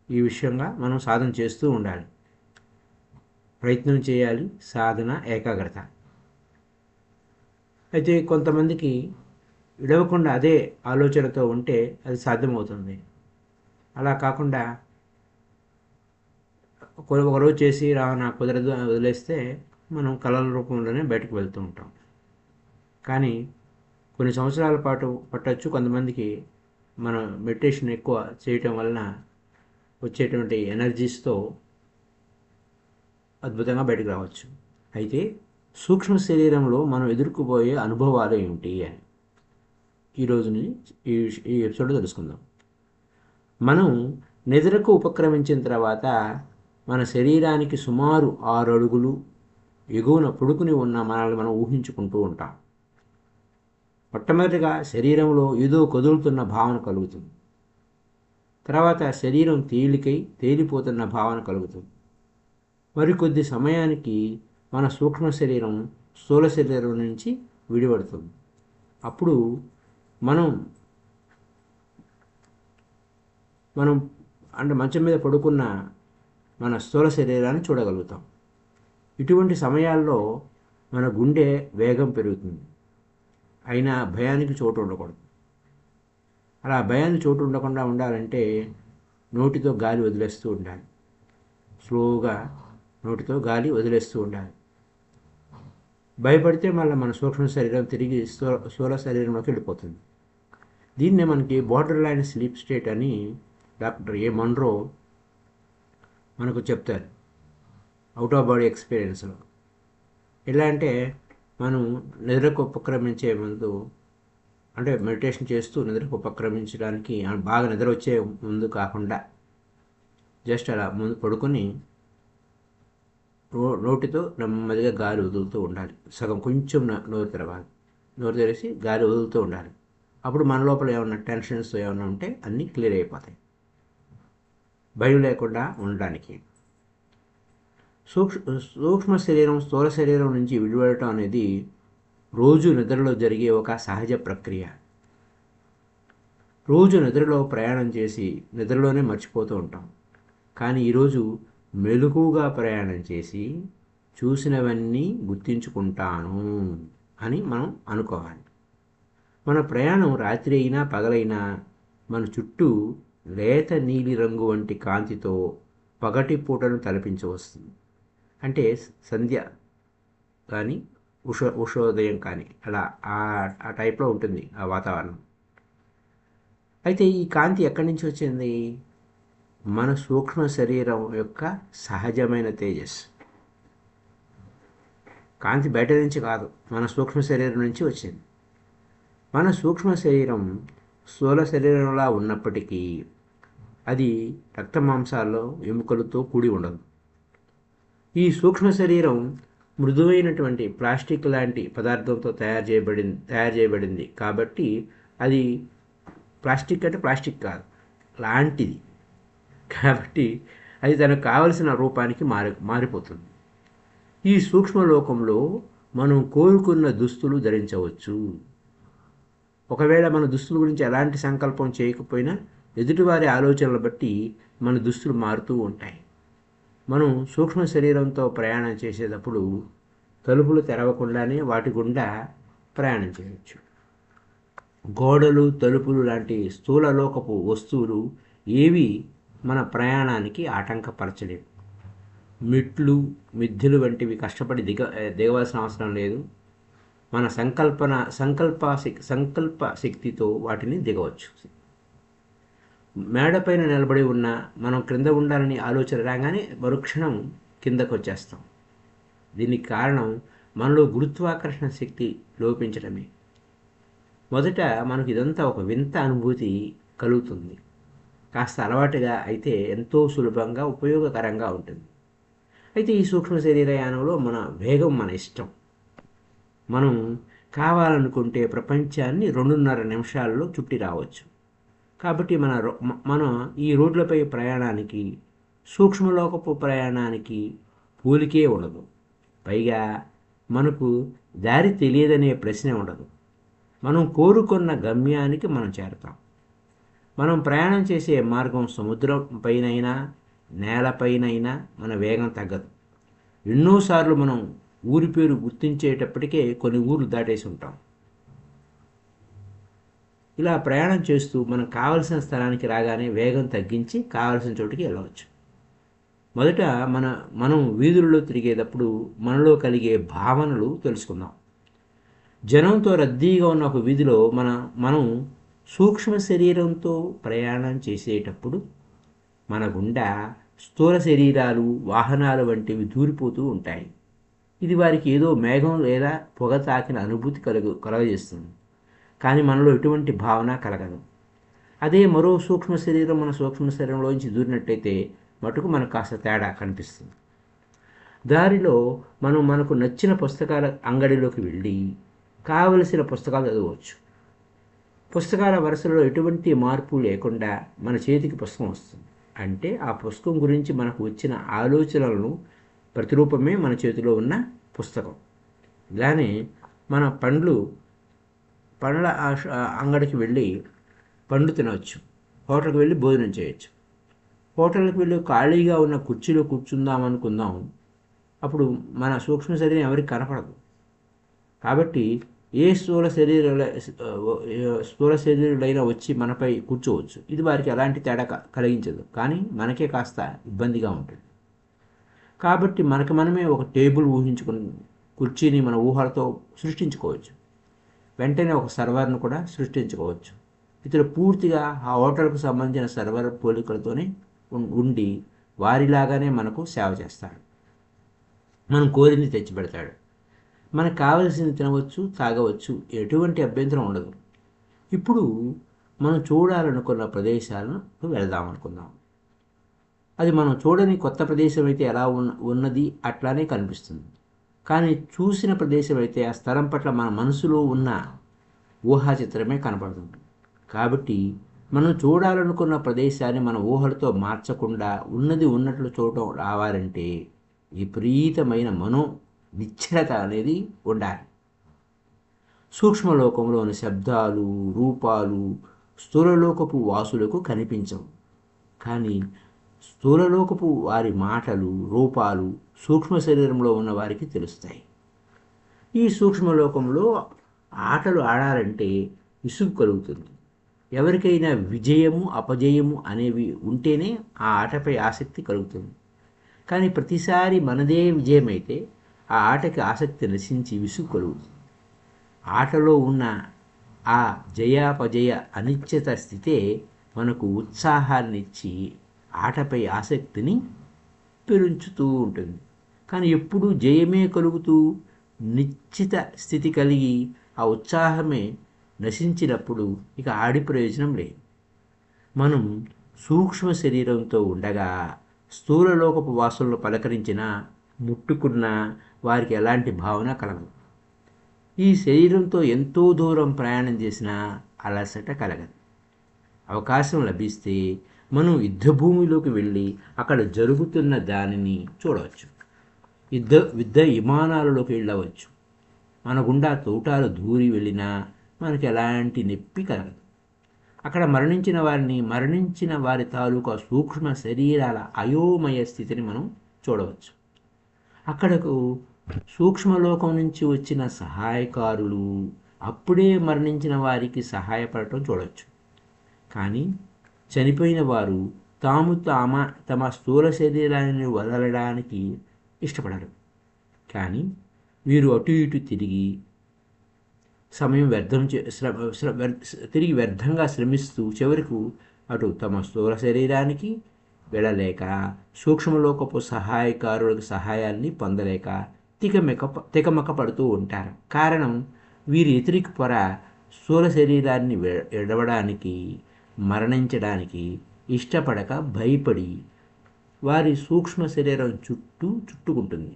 ఈ విషయంగా మనం సాధన చేస్తూ ఉండాలి. ప్రయత్నం చేయాలి, సాధన, ఏకాగ్రత. అయితే కొంతమందికి విడవకుండా అదే ఆలోచనతో ఉంటే అది సాధ్యమవుతుంది. అలా కాకుండా ఒకరోజు చేసి నాకు కుదరదు అని వదిలేస్తే మనం కళల రూపంలోనే బయటకు వెళ్తూ ఉంటాం. కానీ కొన్ని సంవత్సరాల పాటు పట్టొచ్చు కొంతమందికి మన మెడిటేషన్ ఎక్కువ చేయటం వలన వచ్చేటువంటి ఎనర్జీస్తో అద్భుతంగా బయటకు రావచ్చు. అయితే సూక్ష్మ శరీరంలో మనం ఎదుర్కోబోయే అనుభవాలు ఏమిటి అని ఈరోజుని ఈ ఎపిసోడ్లో తెలుసుకుందాం. మనం నిద్రకు ఉపక్రమించిన తర్వాత మన శరీరానికి సుమారు 6 అడుగులు ఎగువన పొడుకుని ఉన్న మనల్ని మనం ఊహించుకుంటూ ఉంటాం. మొట్టమొదటిగా శరీరంలో ఏదో కదులుతున్న భావన కలుగుతుంది. తర్వాత శరీరం తేలిపోతున్న భావన కలుగుతుంది. మరికొద్ది సమయానికి మన సూక్ష్మ శరీరం స్థూల శరీరం నుంచి విడిపడుతుంది. అప్పుడు మనం అంటే మంచం మీద పడుకున్న మన స్థూల శరీరాన్ని చూడగలుగుతాం. ఇటువంటి సమయాల్లో మన గుండె వేగం పెరుగుతుంది. అయినా భయానికి చోటు ఉండకూడదు. అలా భయానికి చోటు ఉండకుండా ఉండాలంటే నోటితో గాలి వదిలేస్తూ ఉండాలి. స్లోగా నోటితో గాలి వదిలేస్తూ ఉండాలి. భయపడితే మళ్ళీ మన సూక్ష్మ శరీరం తిరిగి స్థూల శరీరంలోకి వెళ్ళిపోతుంది. దీన్నే మనకి బార్డర్ లైన్ స్లీప్ స్టేట్ అని డాక్టర్ ఏ మన్రో మనకు చెప్తారు అవుట్ ఆఫ్ బాడీ ఎక్స్పీరియన్స్లో. ఎలా అంటే మనం నిద్రకు ఉపక్రమించే ముందు, అంటే మెడిటేషన్ చేస్తూ నిద్రకు ఉపక్రమించడానికి బాగా నిద్ర వచ్చే ముందు కాకుండా జస్ట్ అలా ముందు పడుకొని నోటితో నెమ్మదిగా గాలి వదులుతూ ఉండాలి. సగం కొంచెం నోరు తెరవాలి. నోరు తెరిచి గాలి వదులుతూ ఉండాలి. అప్పుడు మన లోపల ఏమన్నా టెన్షన్స్ ఏమన్నా ఉంటే అన్నీ క్లియర్ అయిపోతాయి. భయం లేకుండా ఉండడానికి సూక్ష్మ శరీరం స్థూల శరీరం నుంచి విడిపడటం అనేది రోజు నిద్రలో జరిగే ఒక సహజ ప్రక్రియ. రోజు నిద్రలో ప్రయాణం చేసి నిద్రలోనే మర్చిపోతూ ఉంటాం. కానీ ఈరోజు మెలకువగా ప్రయాణం చేసి చూసినవన్నీ గుర్తించుకుంటాను అని మనం అనుకోవాలి. మన ప్రయాణం రాత్రి అయినా పగలైనా మన చుట్టూ లేత నీలి రంగు వంటి కాంతితో పగటి పూటను తలపించవస్తుంది. అంటే సంధ్య కానీ ఉషోదయం కానీ అలా ఆ టైప్లో ఉంటుంది ఆ వాతావరణం. అయితే ఈ కాంతి ఎక్కడి నుంచి వచ్చింది? మన సూక్ష్మ శరీరం యొక్క సహజమైన తేజస్సు. కాంతి బయట నుంచి కాదు, మన సూక్ష్మ శరీరం నుంచి వచ్చింది. మన సూక్ష్మ శరీరం స్థూల శరీరంలా ఉన్నప్పటికీ అది రక్త మాంసాల్లో ఎముకలతో కూడి ఉండదు. ఈ సూక్ష్మ శరీరం మృదువైనటువంటి ప్లాస్టిక్ లాంటి పదార్థంతో తయారు చేయబడింది కాబట్టి అది ప్లాస్టిక్ అంటే ప్లాస్టిక్ కాదు, లాంటిది. కాబట్టి అది తనకు కావలసిన రూపానికి మారిపోతుంది. ఈ సూక్ష్మలోకంలో మనం కోరుకున్న దుస్తులు ధరించవచ్చు. ఒకవేళ మన దుస్తుల గురించి ఎలాంటి సంకల్పం చేయకపోయినా ఎదుటివారి ఆలోచనలు బట్టి మన దుస్తులు మారుతూ ఉంటాయి. మనం సూక్ష్మ శరీరంతో ప్రయాణం చేసేటప్పుడు తలుపులు తెరవకుండానే వాటి గుండా ప్రయాణం చేయవచ్చు. గోడలు, తలుపులు లాంటి స్థూలలోకపు వస్తువులు ఏవి మన ప్రయాణానికి ఆటంకపరచలేవు. మెట్లు, మిద్దెలు వంటివి కష్టపడి దిగవలసిన అవసరం లేదు. మన సంకల్ప శక్తితో వాటిని దిగవచ్చు. మేడపైన నిలబడి ఉన్న మనం క్రింద ఉండాలని ఆలోచన రాగానే మరుక్షణం కిందకు వచ్చేస్తాం. దీనికి కారణం మనలో గురుత్వాకర్షణ శక్తి లోపించడమే. మొదట మనకు ఇదంతా ఒక వింత అనుభూతి కలుగుతుంది. కాస్త అలవాటుగా అయితే ఎంతో సులభంగా ఉపయోగకరంగా ఉంటుంది. అయితే ఈ సూక్ష్మ శరీరయానంలో మన వేగం మన ఇష్టం. మనం కావాలనుకుంటే ప్రపంచాన్ని 2.5 నిమిషాల్లో చుట్టి రావచ్చు. కాబట్టి మన ఈ రోడ్లపై ప్రయాణానికి సూక్ష్మలోకపు ప్రయాణానికి పోలికే ఉండదు. పైగా మనకు దారి తెలియదనే ప్రశ్నే ఉండదు. మనం కోరుకున్న గమ్యానికి మనం చేరతాం. మనం ప్రయాణం చేసే మార్గం సముద్రం పైనైనా నేలపైనైనా మన వేగం తగ్గదు. ఎన్నోసార్లు మనం ఊరి పేరు గుర్తించేటప్పటికే కొన్ని ఊర్లు దాటేసి ఉంటాం. ఇలా ప్రయాణం చేస్తూ మనం కావలసిన స్థలానికి రాగానే వేగం తగ్గించి కావలసిన చోటుకి వెళ్ళవచ్చు. మొదట మనం వీధులలో తిరిగేటప్పుడు మనలో కలిగే భావనలు తెలుసుకుందాం. జనంతో రద్దీగా ఉన్న ఒక వీధిలో మనం సూక్ష్మ శరీరంతో ప్రయాణం చేసేటప్పుడు మన గుండా స్థూల శరీరాలు, వాహనాలు వంటివి దూరిపోతూ ఉంటాయి. ఇది వారికి ఏదో మేఘం లేదా పొగ తాకిన అనుభూతి కలగజేస్తుంది. కానీ మనలో ఎటువంటి భావన కలగదు. అదే మరో సూక్ష్మ శరీరం మన సూక్ష్మ శరీరంలోంచి దూరినట్టయితే మటుకు మనకు కాస్త తేడా కనిపిస్తుంది. దారిలో మనకు నచ్చిన పుస్తకాల అంగడిలోకి వెళ్ళి కావలసిన పుస్తకాలు చదవచ్చు. పుస్తకాల వరుసలో ఎటువంటి మార్పు లేకుండా మన చేతికి పుస్తకం వస్తుంది. అంటే ఆ పుస్తకం గురించి మనకు వచ్చిన ఆలోచనలను ప్రతిరూపమే మన చేతిలో ఉన్న పుస్తకం. ఇలానే మన పండ్ల అంగడికి వెళ్ళి పండు తినవచ్చు. హోటల్కి వెళ్ళి భోజనం చేయొచ్చు. హోటల్కి వెళ్ళి ఖాళీగా ఉన్న కుర్చీలో కూర్చుందాం అనుకుందాం. అప్పుడు మన సూక్ష్మ శరీరం ఎవరికి కనపడదు. కాబట్టి ఏ స్థూల శరీరులైనా వచ్చి మనపై కూర్చోవచ్చు. ఇది వారికి ఎలాంటి తేడా కలిగించదు, కానీ మనకే కాస్త ఇబ్బందిగా ఉంటుంది. కాబట్టి మనమే ఒక టేబుల్ ఊహించుకుని కుర్చీని మన ఊహలతో సృష్టించుకోవచ్చు. వెంటనే ఒక సర్వర్ను కూడా సృష్టించుకోవచ్చు. ఇతడు పూర్తిగా ఆ హోటల్కు సంబంధించిన సర్వర్ పోలికలతోనే ఉండి వారిలాగానే మనకు సేవ చేస్తాడు. మనం కోరింది తెచ్చిపెడతాడు. మనకు కావలసింది తినవచ్చు, తాగవచ్చు, ఎటువంటి అభ్యంతరం ఉండదు. ఇప్పుడు మనం చూడాలనుకున్న ప్రదేశాలను వెళదాం అనుకుందాం. అది మనం చూడని కొత్త ప్రదేశం అయితే ఎలా ఉన్నది అట్లానే కనిపిస్తుంది. కానీ చూసిన ప్రదేశం అయితే ఆ స్థలం పట్ల మన మనసులో ఉన్న ఊహా చిత్రమే కనపడుతుంది. కాబట్టి మనం చూడాలనుకున్న ప్రదేశాన్ని మన ఊహలతో మార్చకుండా ఉన్నది ఉన్నట్లు చూడటం రావాలంటే విపరీతమైన నిశ్చలత అనేది ఉండాలి. సూక్ష్మలోకంలోని శబ్దాలు, రూపాలు స్థూలలోకపు వాసులకు కనిపించవు. కానీ స్థూలలోకపు వారి మాటలు, రూపాలు సూక్ష్మ శరీరంలో ఉన్న వారికి తెలుస్తాయి. ఈ సూక్ష్మలోకంలో ఆటలు ఆడాలంటే విసుగు కలుగుతుంది. ఎవరికైనా విజయము, అపజయము అనేవి ఉంటేనే ఆ ఆటపై ఆసక్తి కలుగుతుంది. కానీ ప్రతిసారి మనదే విజయమైతే ఆ ఆటకి ఆసక్తి నశించి విసుగు కలుగుతుంది. ఆటలో ఉన్న ఆ జయాపజయ అనిశ్చిత స్థితే మనకు ఉత్సాహాన్ని ఇచ్చి ఆటపై ఆసక్తిని పెంచుతూ ఉంటుంది. కానీ ఎప్పుడూ జయమే కలుగుతూ నిశ్చిత స్థితి కలిగి ఆ ఉత్సాహమే నశించినప్పుడు ఇక ఆడి ప్రయోజనం లేదు. మనం సూక్ష్మ శరీరంతో ఉండగా స్థూలలోకపు వాసులను పలకరించినా, ముట్టుకున్నా వారికి ఎలాంటి భావన కలగదు. ఈ శరీరంతో ఎంతో దూరం ప్రయాణం చేసినా అలసట కలగదు. అవకాశం లభిస్తే మనం యుద్ధభూమిలోకి వెళ్ళి అక్కడ జరుగుతున్న దానిని చూడవచ్చు. యుద్ధ విమానాలలోకి వెళ్ళవచ్చు. మన గుండా తోటాలు దూరి వెళ్ళినా మనకి ఎలాంటి నొప్పి కలగదు. అక్కడ మరణించిన వారి తాలూకా సూక్ష్మ శరీరాల అయోమయ స్థితిని మనం చూడవచ్చు. అక్కడకు సూక్ష్మలోకం నుంచి వచ్చిన సహాయకారులు అప్పుడే మరణించిన వారికి సహాయపడటం చూడవచ్చు. కానీ చనిపోయిన వారు తమ స్థూల శరీరాన్ని వదలడానికి ఇష్టపడరు. కానీ వీరు అటు ఇటు తిరిగి సమయం తిరిగి వ్యర్థంగా శ్రమిస్తూ చివరకు అటు తమ స్థూల శరీరానికి వెళ్ళలేక సూక్ష్మలోకపు సహాయకారులకు సహాయాన్ని పొందలేక తికమక పడుతూ ఉంటారు. కారణం వీరి వ్యతిరేక పొర స్థూల శరీరాన్ని విడవడానికి, మరణించడానికి ఇష్టపడక భయపడి వారి సూక్ష్మ శరీరం చుట్టుకుంటుంది.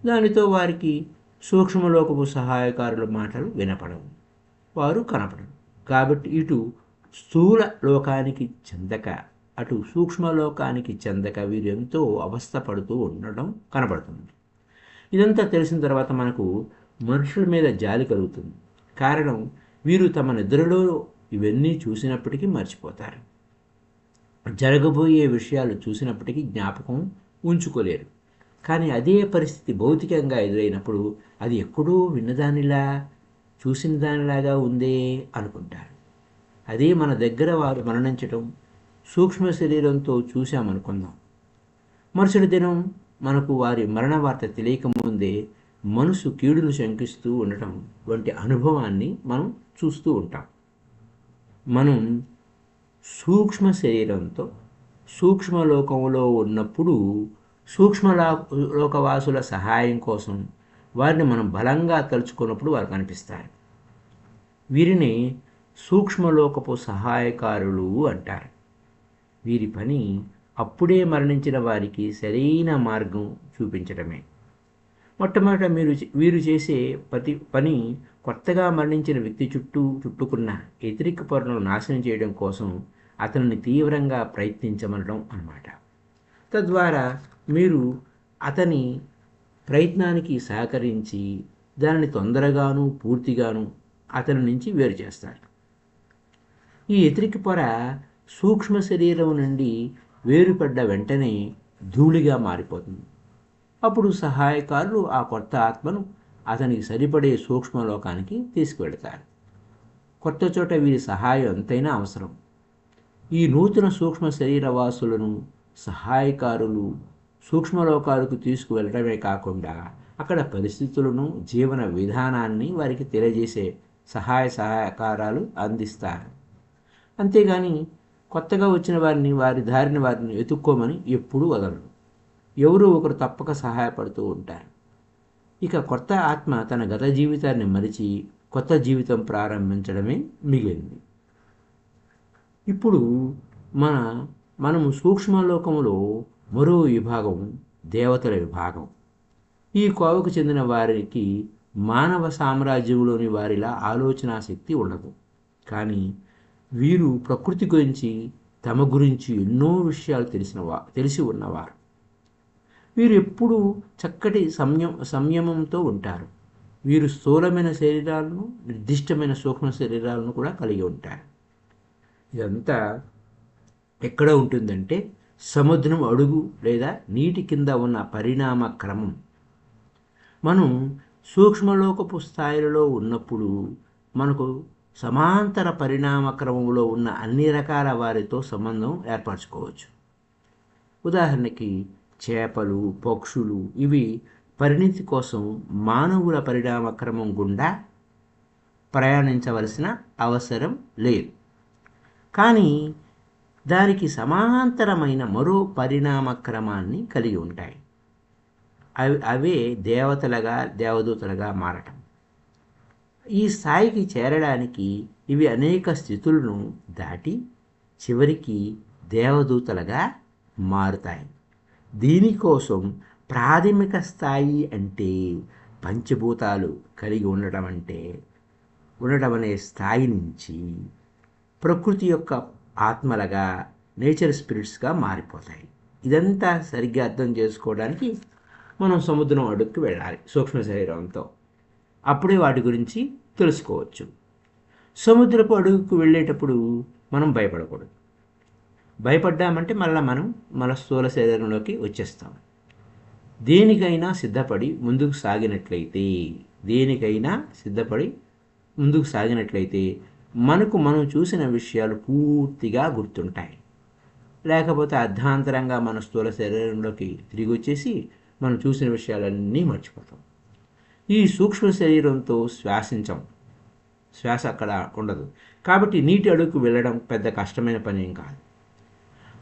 దానితో వారికి సూక్ష్మలోకపు సహాయకారుల మాటలు వినపడవు, వారు కనపడరు. కాబట్టి ఇటు స్థూల లోకానికి చెందక అటు సూక్ష్మలోకానికి చెందక వీరు ఎంతో అవస్థపడుతూ ఉండడం కనపడుతుంది. ఇదంతా తెలిసిన తర్వాత మనకు మనుషుల మీద జాలి కలుగుతుంది. కారణం వీరు తమ నిద్రలో ఇవన్నీ చూసినప్పటికీ మర్చిపోతారు. జరగబోయే విషయాలు చూసినప్పటికీ జ్ఞాపకం ఉంచుకోలేరు. కానీ అదే పరిస్థితి భౌతికంగా ఎదురైనప్పుడు అది ఎక్కడో విన్నదానిలా, చూసిన దానిలాగా ఉందే అనుకుంటారు. అదే మన దగ్గర వారు మరణించటం సూక్ష్మ శరీరంతో చూశామనుకుందాం. మరుసటి దినం మనకు వారి మరణ వార్త తెలియకముందే మనసు కీడును శంకిస్తూ ఉండటం వంటి అనుభవాన్ని మనం చూస్తూ ఉంటాం. మనం సూక్ష్మ శరీరంతో సూక్ష్మలోకంలో ఉన్నప్పుడు లోకవాసుల సహాయం కోసం వారిని మనం బలంగా తలుచుకున్నప్పుడు వారు కనిపిస్తారు. వీరిని సూక్ష్మలోకపు సహాయకారులు అంటారు. వీరి పని అప్పుడే మరణించిన వారికి సరైన మార్గం చూపించడమే. మొట్టమొదట వీరు చేసే పని కొత్తగా మరణించిన వ్యక్తి చుట్టుకున్న వ్యతిరేక పొరలను నాశనం చేయడం కోసం అతనిని తీవ్రంగా ప్రయత్నించమనడం అన్నమాట. తద్వారా మీరు అతని ప్రయత్నానికి సహకరించి దానిని తొందరగాను పూర్తిగాను అతని నుంచి వేరు చేస్తారు. ఈ వ్యతిరేక పొర సూక్ష్మ శరీరం నుండి వేరుపడ్డ వెంటనే ధూళిగా మారిపోతుంది. అప్పుడు సహాయకారులు ఆ కొత్త ఆత్మను అతనికి సరిపడే సూక్ష్మలోకానికి తీసుకువెళతారు. కొత్త చోట వీరి సహాయం ఎంతైనా అవసరం. ఈ నూతన సూక్ష్మ శరీరవాసులను సహాయకారులు సూక్ష్మలోకాలకు తీసుకువెళ్ళడమే కాకుండా అక్కడ పరిస్థితులను, జీవన విధానాన్ని వారికి తెలియజేసే సహాయకారాలు అందిస్తారు. అంతేగాని కొత్తగా వచ్చిన వారిని వారిని వెతుక్కోమని ఎప్పుడూ వదలరు. ఎవరో ఒకరు తప్పక సహాయపడుతూ ఉంటారు. ఇక కొత్త ఆత్మ తన గత జీవితాన్ని మరిచి కొత్త జీవితం ప్రారంభించడమే మిగిలింది. ఇప్పుడు మనము సూక్ష్మలోకంలో మరో విభాగం దేవతల విభాగం. ఈ కోవకు చెందిన వారికి మానవ సామ్రాజ్యంలోని వారిలా ఆలోచనా శక్తి ఉండదు. కానీ వీరు ప్రకృతి గురించి, తమ గురించి ఎన్నో విషయాలు తెలిసి ఉన్నవారు. వీరు ఎప్పుడూ చక్కటి సంయమంతో ఉంటారు. వీరు స్థూలమైన శరీరాలను, నిర్దిష్టమైన సూక్ష్మ శరీరాలను కూడా కలిగి ఉంటారు. ఇదంతా ఎక్కడ ఉంటుందంటే సముద్రం అడుగు లేదా నీటి కింద ఉన్న పరిణామ క్రమం. మనం సూక్ష్మలోకపు స్థాయిలలో ఉన్నప్పుడు మనకు సమాంతర పరిణామ క్రమంలో ఉన్న అన్ని రకాల వారితో సంబంధం ఏర్పరచుకోవచ్చు. ఉదాహరణకి చేపలు, పక్షులు ఇవి పరిణితి కోసం మానవుల పరిణామ క్రమం గుండా ప్రయాణించవలసిన అవసరం లేదు. కానీ దానికి సమాంతరమైన మరో పరిణామ క్రమాన్ని కలిగి ఉంటాయి. అవే దేవదూతలుగా మారటం. ఈ స్థాయికి చేరడానికి ఇవి అనేక స్థితులను దాటి చివరికి దేవదూతలుగా మారుతాయి. దీనికోసం ప్రాథమిక స్థాయి అంటే పంచభూతాలు కలిగి ఉండటం అనే స్థాయి నుంచి ప్రకృతి యొక్క ఆత్మలుగా, నేచర్ స్పిరిట్స్గా మారిపోతాయి. ఇదంతా సరిగ్గా అర్థం చేసుకోవడానికి మనం సముద్రం అడుగుకి వెళ్ళాలి సూక్ష్మ శరీరంతో. అప్పుడే వాటి గురించి తెలుసుకోవచ్చు. సముద్రపు అడుగుకు వెళ్ళేటప్పుడు మనం భయపడకూడదు. భయపడ్డామంటే మనం మన స్థూల శరీరంలోకి వచ్చేస్తాం. దేనికైనా సిద్ధపడి ముందుకు సాగినట్లయితే మనకు మనం చూసిన విషయాలు పూర్తిగా గుర్తుంటాయి. లేకపోతే అర్ధాంతరంగా మన స్థూల శరీరంలోకి తిరిగి వచ్చేసి మనం చూసిన విషయాలన్నీ మర్చిపోతాం. ఈ సూక్ష్మ శరీరంతో శ్వాస అక్కడ ఉండదు. కాబట్టి నీటి అడుగుకు వెళ్ళడం పెద్ద కష్టమైన పని ఏం కాదు.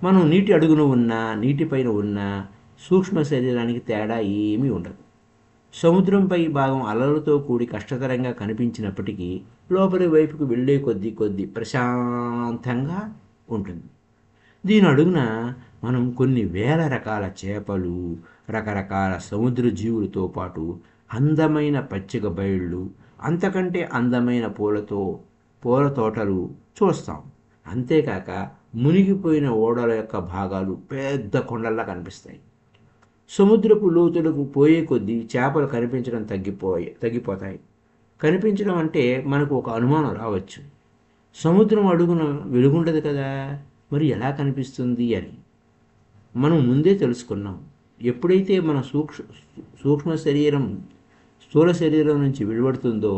మనం నీటి అడుగున ఉన్నా, నీటిపైన ఉన్నా సూక్ష్మ శరీరానికి తేడా ఏమీ ఉండదు. సముద్రంపై భాగం అలలతో కూడి కష్టతరంగా కనిపించినప్పటికీ లోపలి వైపుకు వెళ్ళే కొద్దీ ప్రశాంతంగా ఉంటుంది. దీని అడుగున మనం కొన్ని వేల రకాల చేపలు, రకరకాల సముద్ర జీవులతో పాటు అందమైన పచ్చిక బయళ్ళు, అంతకంటే అందమైన పూల తోటలు చూస్తాం. అంతేకాక మునిగిపోయిన ఓడల యొక్క భాగాలు పెద్ద కొండల్లా కనిపిస్తాయి. సముద్రపు లోతులకు పోయే కొద్దీ చేపలు కనిపించడం తగ్గిపోతాయి. కనిపించడం అంటే మనకు ఒక అనుమానం రావచ్చు. సముద్రం అడుగున వెలుగుండదు కదా, మరి ఎలా కనిపిస్తుంది అని మనం ముందే తెలుసుకున్నాం. ఎప్పుడైతే మన సూక్ష్మ శరీరం స్థూల శరీరం నుంచి విడిపడుతుందో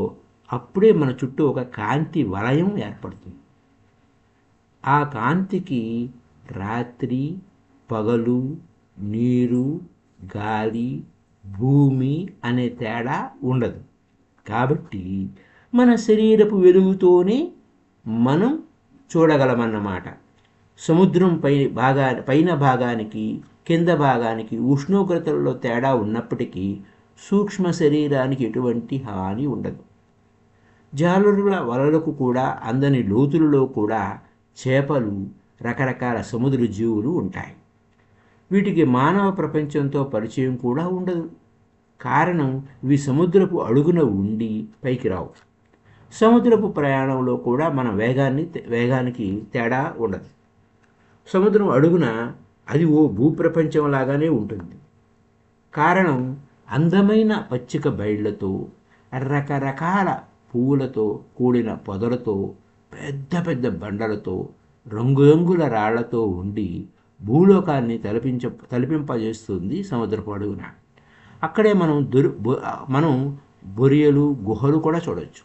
అప్పుడే మన చుట్టూ ఒక కాంతి వలయం ఏర్పడుతుంది. ఆ కాంతికి రాత్రి, పగలు, నీరు, గాలి, భూమి అనే తేడా ఉండదు. కాబట్టి మన శరీరపు వెలుగుతోనే మనం చూడగలమన్నమాట. సముద్రం పైన భాగానికి కింద భాగానికి ఉష్ణోగ్రతల్లో తేడా ఉన్నప్పటికీ సూక్ష్మ శరీరానికి ఎటువంటి హాని ఉండదు. జాలరుల వలలకు కూడా అందని లోతులలో కూడా చేపలు, రకరకాల సముద్ర జీవులు ఉంటాయి. వీటికి మానవ ప్రపంచంతో పరిచయం కూడా ఉండదు. కారణం, ఇవి సముద్రపు అడుగున ఉండి పైకి రావు. సముద్రపు ప్రయాణంలో కూడా మన వేగానికి తేడా ఉండదు. సముద్రం అడుగున అది ఓ భూప్రపంచం లాగానే ఉంటుంది. కారణం, అందమైన పచ్చిక బయళ్లతో, రకరకాల పువ్వులతో కూడిన పొదలతో, పెద్ద పెద్ద బండలతో, రంగురంగుల రాళ్లతో ఉండి భూలోకాన్ని తలపింపజేస్తుంది సముద్రపు అడుగున. అక్కడే మనం బొరియలు, గుహలు కూడా చూడవచ్చు.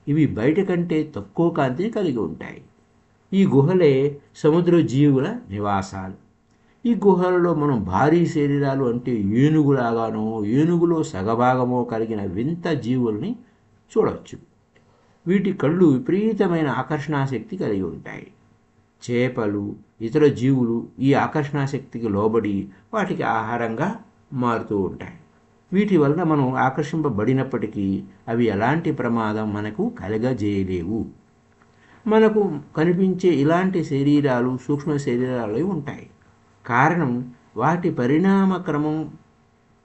ఇవి బయట కంటే తక్కువ కాంతిని కలిగి ఉంటాయి. ఈ గుహలే సముద్ర జీవుల నివాసాలు. ఈ గుహలలో మనం భారీ శరీరాలు అంటే ఏనుగులాగానో, ఏనుగులో సగభాగమో కలిగిన వింత జీవుల్ని చూడవచ్చు. వీటి కళ్ళు విపరీతమైన ఆకర్షణాశక్తి కలిగి ఉంటాయి. చేపలు, ఇతర జీవులు ఈ ఆకర్షణాశక్తికి లోబడి వాటికి ఆహారంగా మారుతూ ఉంటాయి. వీటి వలన మనం ఆకర్షింపబడినప్పటికీ అవి ఎలాంటి ప్రమాదం మనకు కలగజేయలేవు. మనకు కనిపించే ఇలాంటి శరీరాలు సూక్ష్మ శరీరాలు ఉంటాయి. కారణం, వాటి పరిణామ క్రమం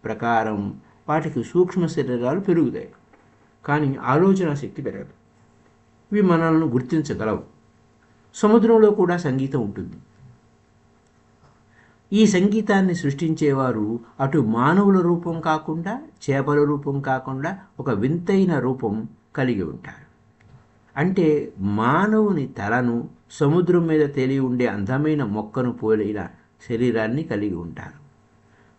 ప్రకారం వాటికి సూక్ష్మ శరీరాలు పెరుగుతాయి, కానీ ఆలోచన శక్తి పెరగదు. ఇవి మనల్ని గుర్తించగలవు. సముద్రంలో కూడా సంగీతం ఉంటుంది. ఈ సంగీతాన్ని సృష్టించేవారు అటు మానవుల రూపం కాకుండా, చేపల రూపం కాకుండా ఒక వింతైన రూపం కలిగి ఉంటారు. అంటే మానవుని తలను, సముద్రం మీద తేలి ఉండే అందమైన మొక్కను పోలిన శరీరాన్ని కలిగి ఉంటారు.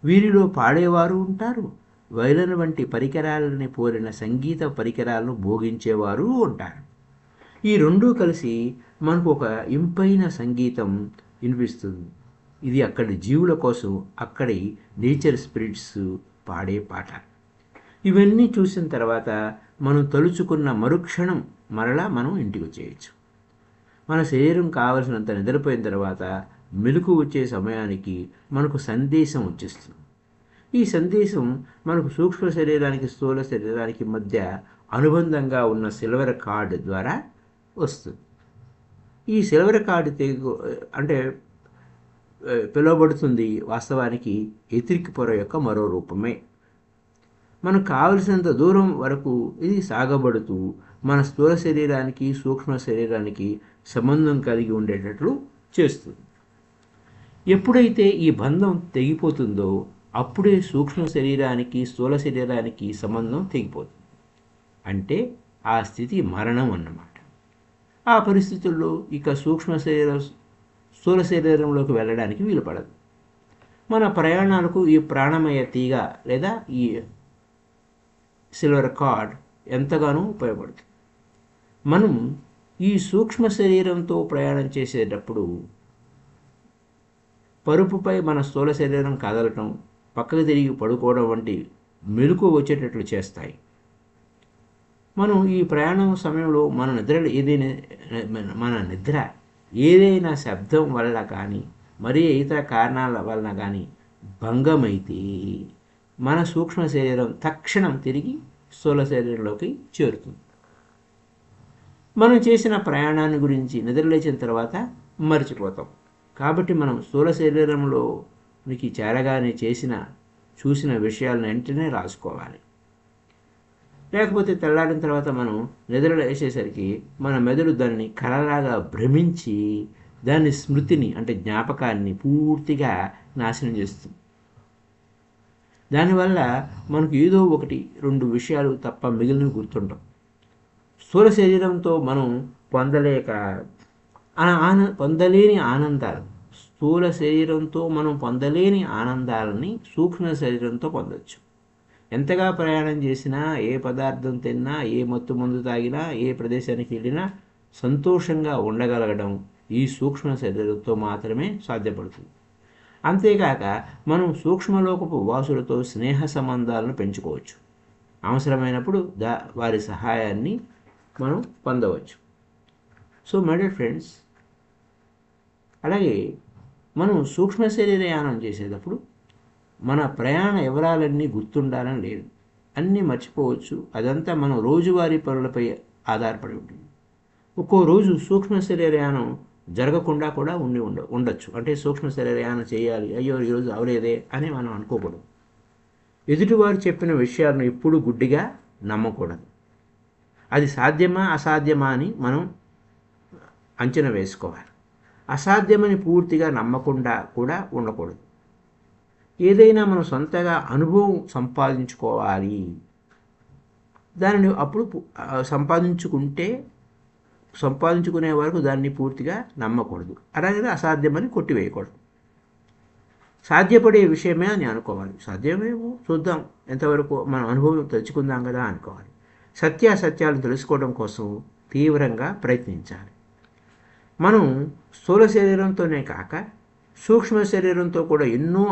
వీరిలో పాడేవారు ఉంటారు, వైలన్ వంటి పరికరాలని పోలిన సంగీత పరికరాలను భోగించేవారు ఉంటారు. ఈ రెండూ కలిసి మనకు ఒక ఇంపైన సంగీతం వినిపిస్తుంది. ఇది అక్కడి జీవుల కోసం అక్కడి నేచర్ స్పిరిట్స్ పాడే పాట. ఇవన్నీ చూసిన తర్వాత మనం తలుచుకున్న మరుక్షణం మరలా మనం ఇంటికి వచ్చేయచ్చు. మన శరీరం కావలసినంత నిద్రపోయిన తర్వాత మెలకు వచ్చే సమయానికి మనకు సందేశం వచ్చేస్తుంది. ఈ సందేశం మనకు సూక్ష్మ శరీరానికి స్థూల శరీరానికి మధ్య అనుబంధంగా ఉన్న సిల్వర్ కార్డ్ ద్వారా వస్తుంది. ఈ సిల్వర్ కార్డు అంటే పిలువబడుతుంది వాస్తవానికి ఎతిరిక్ పొర యొక్క మరో రూపమే. మనకు కావలసినంత దూరం వరకు ఇది సాగబడుతూ మన స్థూల శరీరానికి సూక్ష్మ శరీరానికి సంబంధం కలిగి ఉండేటట్లు చేస్తుంది. ఎప్పుడైతే ఈ బంధం తెగిపోతుందో అప్పుడే సూక్ష్మ శరీరానికి స్థూల శరీరానికి సంబంధం తెగిపోతుంది. అంటే ఆ స్థితి మరణం అన్నమాట. ఆ పరిస్థితుల్లో ఇక సూక్ష్మ శరీరం స్థూల శరీరంలోకి వెళ్ళడానికి వీలు పడదు. మన ప్రయాణాలకు ఈ ప్రాణమయ తీగ లేదా ఈ సిల్వర్ కార్డ్ ఎంతగానో ఉపయోగపడుతుంది. మనం ఈ సూక్ష్మ శరీరంతో ప్రయాణం చేసేటప్పుడు పరుపుపై మన స్థూల శరీరం కదలటం, పక్కకు తిరిగి పడుకోవడం వంటి మెలకువ వచ్చేటట్లు చేస్తాయి. మనం ఈ ప్రయాణం సమయంలో మన నిద్ర ఏదైనా శబ్దం వల్ల కానీ మరి ఇతర కారణాల వలన కానీ భంగమైతే మన సూక్ష్మ శరీరం తక్షణం తిరిగి స్థూల శరీరంలోకి చేరుతుంది. మనం చేసిన ప్రయాణాన్ని గురించి నిద్రలేచిన తర్వాత మర్చిపోతాం. కాబట్టి మనం స్థూల శరీరంలోనికి చేరగానే చూసిన విషయాలను వెంటనే రాసుకోవాలి. లేకపోతే తెల్లారిన తర్వాత మనం నిద్ర లేచేసరికి మన మెదడు దాన్ని కలలాగా భ్రమించి దాని స్మృతిని అంటే జ్ఞాపకాన్ని పూర్తిగా నాశనం చేస్తుంది. దానివల్ల మనకు ఏదో ఒకటి రెండు విషయాలు తప్ప మిగిలినవి గుర్తుంటాం. స్థూల శరీరంతో మనం పొందలేక పొందలేని ఆనందాలు, స్థూల శరీరంతో మనం పొందలేని ఆనందాలని సూక్ష్మ శరీరంతో పొందొచ్చు. ఎంతగా ప్రయాణం చేసినా, ఏ పదార్థం తిన్నా, ఏ మత్తు మందు తాగినా, ఏ ప్రదేశానికి వెళ్ళినా సంతోషంగా ఉండగలగడం ఈ సూక్ష్మ శరీరంతో మాత్రమే సాధ్యపడుతుంది. అంతేకాక మనం సూక్ష్మలోకపు వాసులతో స్నేహ సంబంధాలను పెంచుకోవచ్చు. అవసరమైనప్పుడు వారి సహాయాన్ని మనం పొందవచ్చు. సో మై డియర్ ఫ్రెండ్స్, అలాగే మనం సూక్ష్మ శరీరయానం చేసేటప్పుడు మన ప్రయాణ వివరాలన్నీ గుర్తుండాలని లేదు, అన్నీ మర్చిపోవచ్చు. అదంతా మనం రోజువారీ పనులపై ఆధారపడి ఉంటుంది. ఒక్కో రోజు సూక్ష్మ శరీరయానం జరగకుండా కూడా ఉండొచ్చు. అంటే సూక్ష్మ శరీరయానం చేయాలి, అయ్యో ఈరోజు అవలేదే అని మనం అనుకోకూడదు. ఎదుటివారు చెప్పిన విషయాలను ఎప్పుడూ గుడ్డిగా నమ్మకూడదు. అది సాధ్యమా అసాధ్యమా అని మనం అంచనా వేసుకోవాలి. అసాధ్యమని పూర్తిగా నమ్మకుండా కూడా ఉండకూడదు. ఏదైనా మనం సొంతగా అనుభవం సంపాదించుకోవాలి. దానిని అప్పుడు సంపాదించుకునే వరకు దాన్ని పూర్తిగా నమ్మకూడదు. అలాగే అసాధ్యమని కొట్టివేయకూడదు. సాధ్యపడే విషయమే అని అనుకోవాలి. సాధ్యమేమో చూద్దాం, ఎంతవరకు మనం అనుభవం తెచ్చుకుందాం కదా అనుకోవాలి. సత్యాసత్యాలను తెలుసుకోవడం కోసం తీవ్రంగా ప్రయత్నించాలి. మనం స్థూల శరీరంతోనే కాక సూక్ష్మ శరీరంతో కూడా ఎన్నో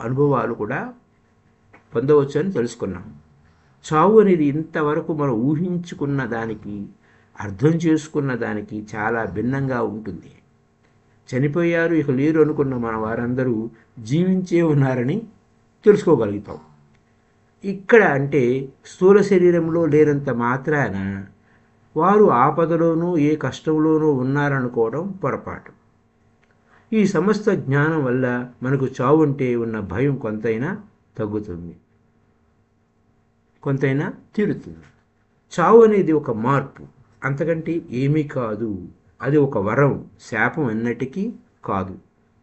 అనుభవాలు కూడా పొందవచ్చు అని తెలుసుకున్నాం. చావు అనేది ఇంతవరకు మనం ఊహించుకున్న దానికి, అర్థం చేసుకున్న దానికి చాలా భిన్నంగా ఉంటుంది. చనిపోయారు, ఇక లేరు అనుకున్న మన వారందరూ జీవించే ఉన్నారని తెలుసుకోగలుగుతాం. ఇక్కడ అంటే స్థూల శరీరంలో లేనంత మాత్రాన వారు ఆపదలోనూ ఏ కష్టంలోనూ ఉన్నారనుకోవడం పొరపాటు. ఈ సమస్త జ్ఞానం వల్ల మనకు చావు అంటే ఉన్న భయం కొంతైనా తగ్గుతుంది, కొంతైనా తీరుతుంది. చావు అనేది ఒక మార్పు, అంతకంటే ఏమీ కాదు. అది ఒక వరం, శాపం ఎన్నటికీ కాదు.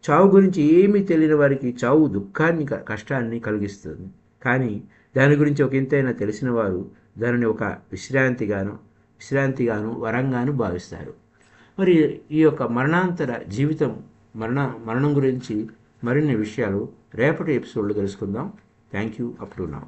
చావు గురించి ఏమీ తెలియని వారికి చావు దుఃఖాన్ని, కష్టాన్ని కలిగిస్తుంది. కానీ దాని గురించి ఒక ఇంతైనా తెలిసిన వారు దానిని ఒక విశ్రాంతిగాను వరంగాను భావిస్తారు. మరి ఈ యొక్క మరణాంతర జీవితం, మరణం గురించి మరిన్ని విషయాలు రేపటి ఎపిసోడ్లో తెలుసుకుందాం. Thank you. Up to now.